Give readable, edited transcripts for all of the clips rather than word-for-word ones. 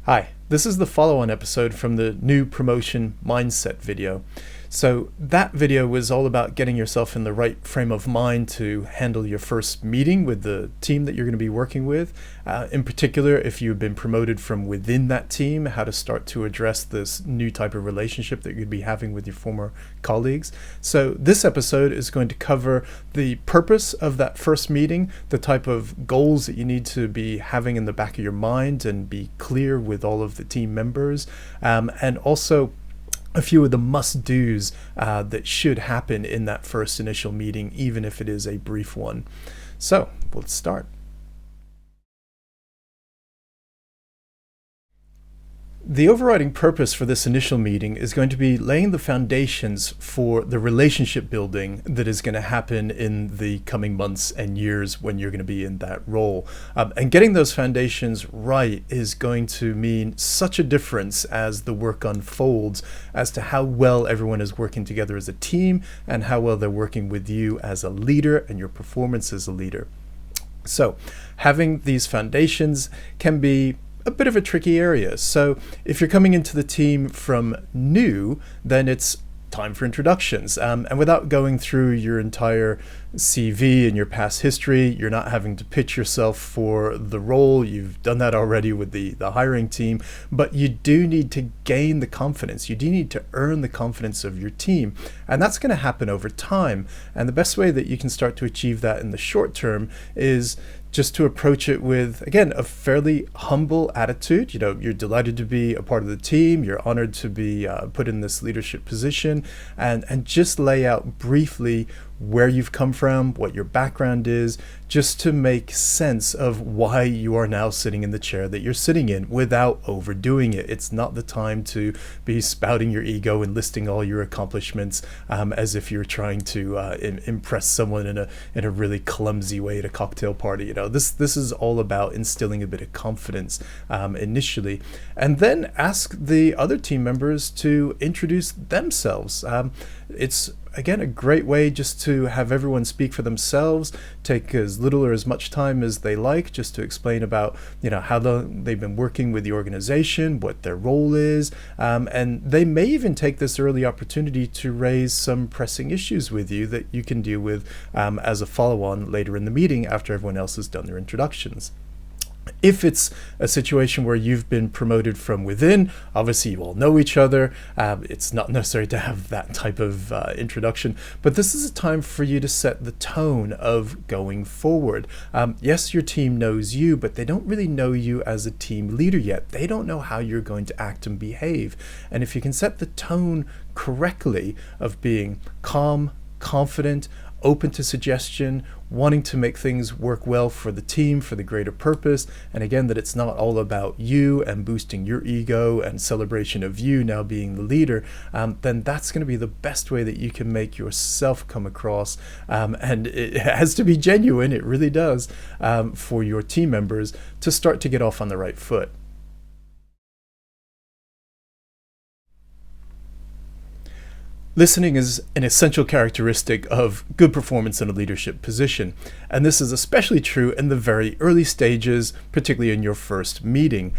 Hi, this is the follow-on episode from the new promotion mindset video. So that video was all about getting yourself in the right frame of mind to handle your first meeting with the team that you're going to be working with. In particular, if you've been promoted from within that team, how to start to address this new type of relationship that you'd be having with your former colleagues. So this episode is going to cover the purpose of that first meeting, the type of goals that you need to be having in the back of your mind and be clear with all of the team members, and also a few of the must-dos that should happen in that first initial meeting, even if it is a brief one. So let's start. The overriding purpose for this initial meeting is going to be laying the foundations for the relationship building that is going to happen in the coming months and years when you're going to be in that role. And getting those foundations right is going to mean such a difference as the work unfolds as to how well everyone is working together as a team and how well they're working with you as a leader and your performance as a leader. So having these foundations can be a bit of a tricky area. So if you're coming into the team from new, then it's time for introductions. And without going through your entire CV and your past history, you're not having to pitch yourself for the role. You've done that already with the hiring team, but you do need to gain the confidence. You do need to earn the confidence of your team. And that's going to happen over time. And the best way that you can start to achieve that in the short term is just to approach it with, again, a fairly humble attitude. You know, you're delighted to be a part of the team. You're honored to be put in this leadership position, and just lay out briefly where you've come from, what your background is, just to make sense of why you are now sitting in the chair that you're sitting in without overdoing it. It's not the time to be spouting your ego and listing all your accomplishments as if you're trying to impress someone in a really clumsy way at a cocktail party. You know, this is all about instilling a bit of confidence initially, and then ask the other team members to introduce themselves. It's again a great way just to have everyone speak for themselves, take as little or as much time as they like, just to explain about, you know, how long they've been working with the organization, what their role is, and they may even take this early opportunity to raise some pressing issues with you that you can deal with as a follow-on later in the meeting after everyone else has done their introductions. If it's a situation where you've been promoted from within, obviously you all know each other. It's not necessary to have that type of introduction, but this is a time for you to set the tone of going forward. Yes, your team knows you, but they don't really know you as a team leader yet. They don't know how you're going to act and behave. And if you can set the tone correctly of being calm, confident, open to suggestion, wanting to make things work well for the team, for the greater purpose, and again, that it's not all about you and boosting your ego and celebration of you now being the leader, then that's going to be the best way that you can make yourself come across. And it has to be genuine, it really does, for your team members to start to get off on the right foot. Listening is an essential characteristic of good performance in a leadership position, and this is especially true in the very early stages, particularly in your first meeting.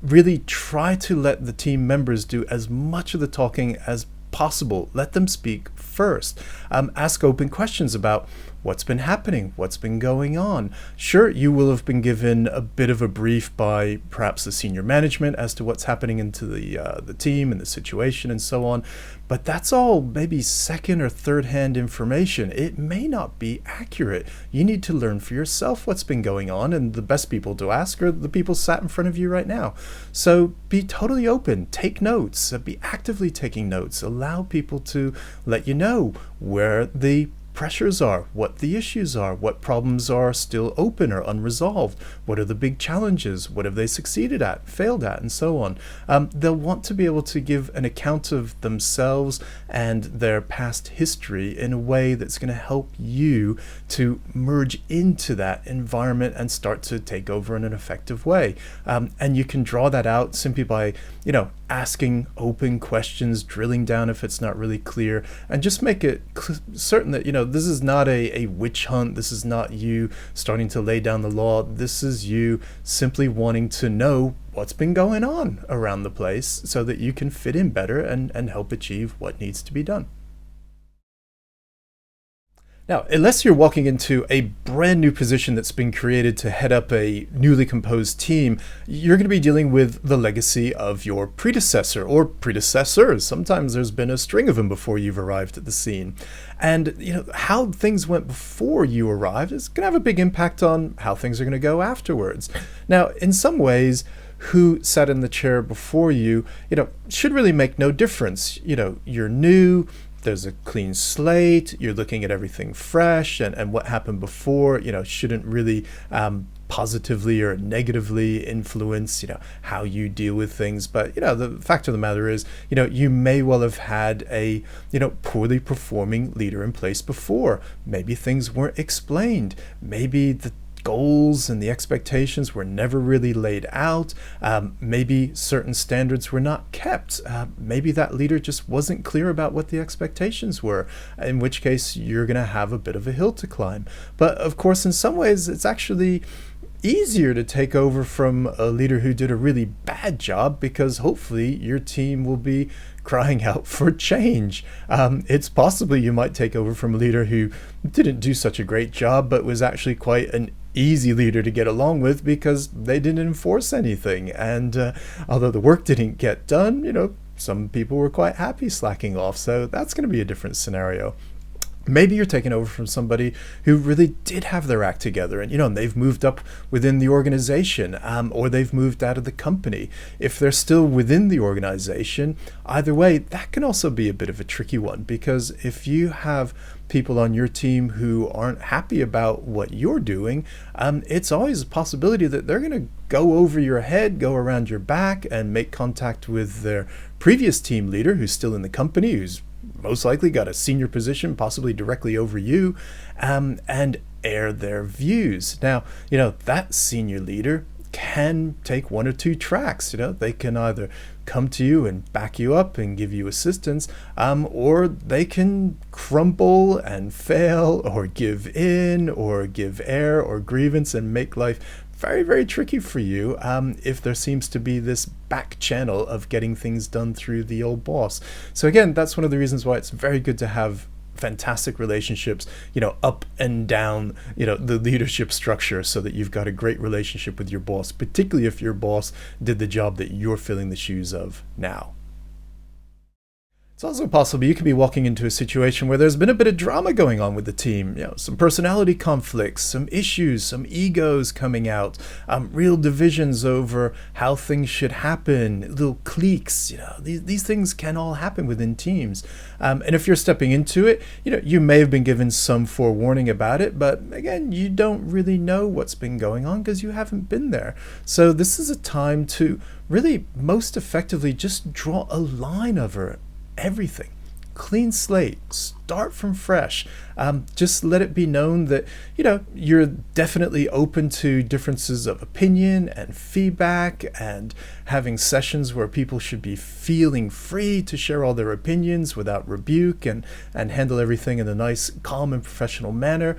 Really try to let the team members do as much of the talking as possible. Let them speak first. Ask open questions about what's been happening, what's been going on. Sure, you will have been given a bit of a brief by perhaps the senior management as to what's happening into the team and the situation and so on, but that's all maybe second or third hand information. It may not be accurate. You need to learn for yourself what's been going on, and the best people to ask are the people sat in front of you right now. So be totally open, take notes, be actively taking notes, allow people to let you know where the pressures are, what the issues are, what problems are still open or unresolved, what are the big challenges, what have they succeeded at, failed at, and so on. They'll want to be able to give an account of themselves and their past history in a way that's going to help you to merge into that environment and start to take over in an effective way. And you can draw that out simply by, asking open questions, drilling down if it's not really clear, and just make it certain that, this is not a witch hunt. This is not you starting to lay down the law. This is you simply wanting to know what's been going on around the place so that you can fit in better and help achieve what needs to be done. Now, unless you're walking into a brand new position that's been created to head up a newly composed team, you're going to be dealing with the legacy of your predecessor or predecessors. Sometimes there's been a string of them before you've arrived at the scene. And how things went before you arrived is going to have a big impact on how things are going to go afterwards. Now, in some ways, who sat in the chair before you, should really make no difference. You're new. There's a clean slate, you're looking at everything fresh, and what happened before, shouldn't really positively or negatively influence, how you deal with things. But, the fact of the matter is, you may well have had a, poorly performing leader in place before. Maybe things weren't explained. Maybe the goals and the expectations were never really laid out. Maybe certain standards were not kept. Maybe that leader just wasn't clear about what the expectations were, in which case you're going to have a bit of a hill to climb. But of course, in some ways, it's actually easier to take over from a leader who did a really bad job, because hopefully your team will be crying out for change. It's possibly you might take over from a leader who didn't do such a great job, but was actually quite an easy leader to get along with because they didn't enforce anything. And although the work didn't get done, some people were quite happy slacking off. So that's going to be a different scenario. Maybe you're taking over from somebody who really did have their act together, and they've moved up within the organization, or they've moved out of the company. If they're still within the organization, either way, that can also be a bit of a tricky one, because if you have people on your team who aren't happy about what you're doing, it's always a possibility that they're going to go over your head, go around your back, and make contact with their previous team leader who's still in the company, who's most likely got a senior position, possibly directly over you, and air their views. Now, that senior leader can take one or two tracks. They can either come to you and back you up and give you assistance, or they can crumble and fail, or give in, or give air or grievance, and make life very, very tricky for you if there seems to be this back channel of getting things done through the old boss. So again, that's one of the reasons why it's very good to have fantastic relationships, up and down, the leadership structure, so that you've got a great relationship with your boss, particularly if your boss did the job that you're filling the shoes of now. It's also possible you could be walking into a situation where there's been a bit of drama going on with the team, some personality conflicts, some issues, some egos coming out, real divisions over how things should happen, little cliques. These things can all happen within teams. And if you're stepping into it, you may have been given some forewarning about it, but again, you don't really know what's been going on because you haven't been there. So this is a time to really most effectively just draw a line over everything. Clean slate, start from fresh. Just let it be known that you're definitely open to differences of opinion and feedback, and having sessions where people should be feeling free to share all their opinions without rebuke, and handle everything in a nice, calm, and professional manner.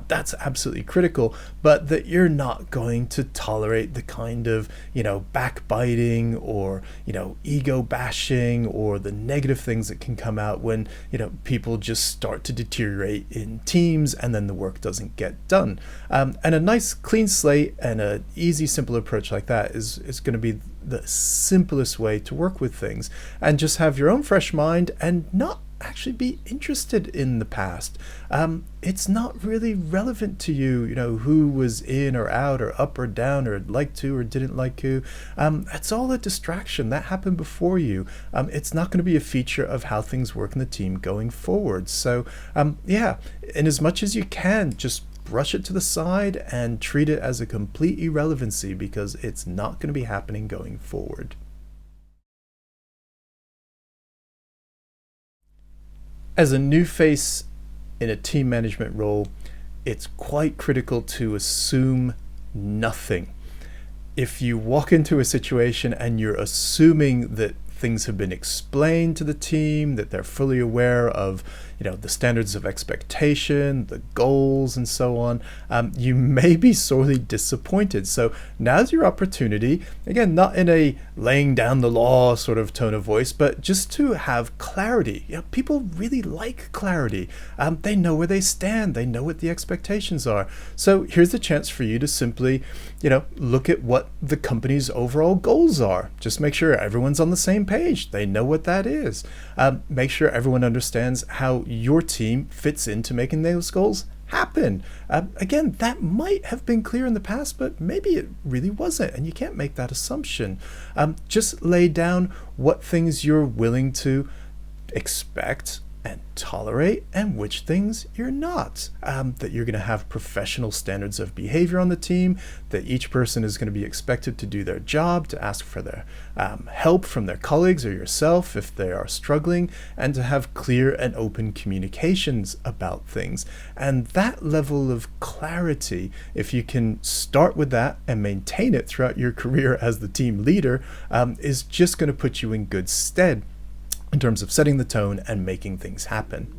That's absolutely critical, but that you're not going to tolerate the kind of backbiting or ego bashing, or the negative things that can come out when people just start to deteriorate in teams and then the work doesn't get done. And a nice clean slate and an easy, simple approach like that is going to be the simplest way to work with things, and just have your own fresh mind and not actually be interested in the past. It's not really relevant to you, who was in or out or up or down or liked to or didn't like to. It's all a distraction. That happened before you. It's not going to be a feature of how things work in the team going forward. So in as much as you can, just brush it to the side and treat it as a complete irrelevancy, because it's not going to be happening going forward. As a new face in a team management role, it's quite critical to assume nothing. If you walk into a situation and you're assuming that things have been explained to the team, that they're fully aware of, the standards of expectation, the goals, and so on, you may be sorely disappointed. So now's your opportunity, again, not in a laying down the law sort of tone of voice, but just to have clarity. People really like clarity. They know where they stand. They know what the expectations are. So here's the chance for you to simply, look at what the company's overall goals are. Just make sure everyone's on the same page. They know what that is. Make sure everyone understands how your team fits into making those goals happen. Again, that might have been clear in the past, but maybe it really wasn't, and you can't make that assumption. Just lay down what things you're willing to expect and tolerate, and which things you're not. That you're going to have professional standards of behavior on the team, that each person is going to be expected to do their job, to ask for their help from their colleagues or yourself if they are struggling, and to have clear and open communications about things. And that level of clarity, if you can start with that and maintain it throughout your career as the team leader, is just going to put you in good stead in terms of setting the tone and making things happen.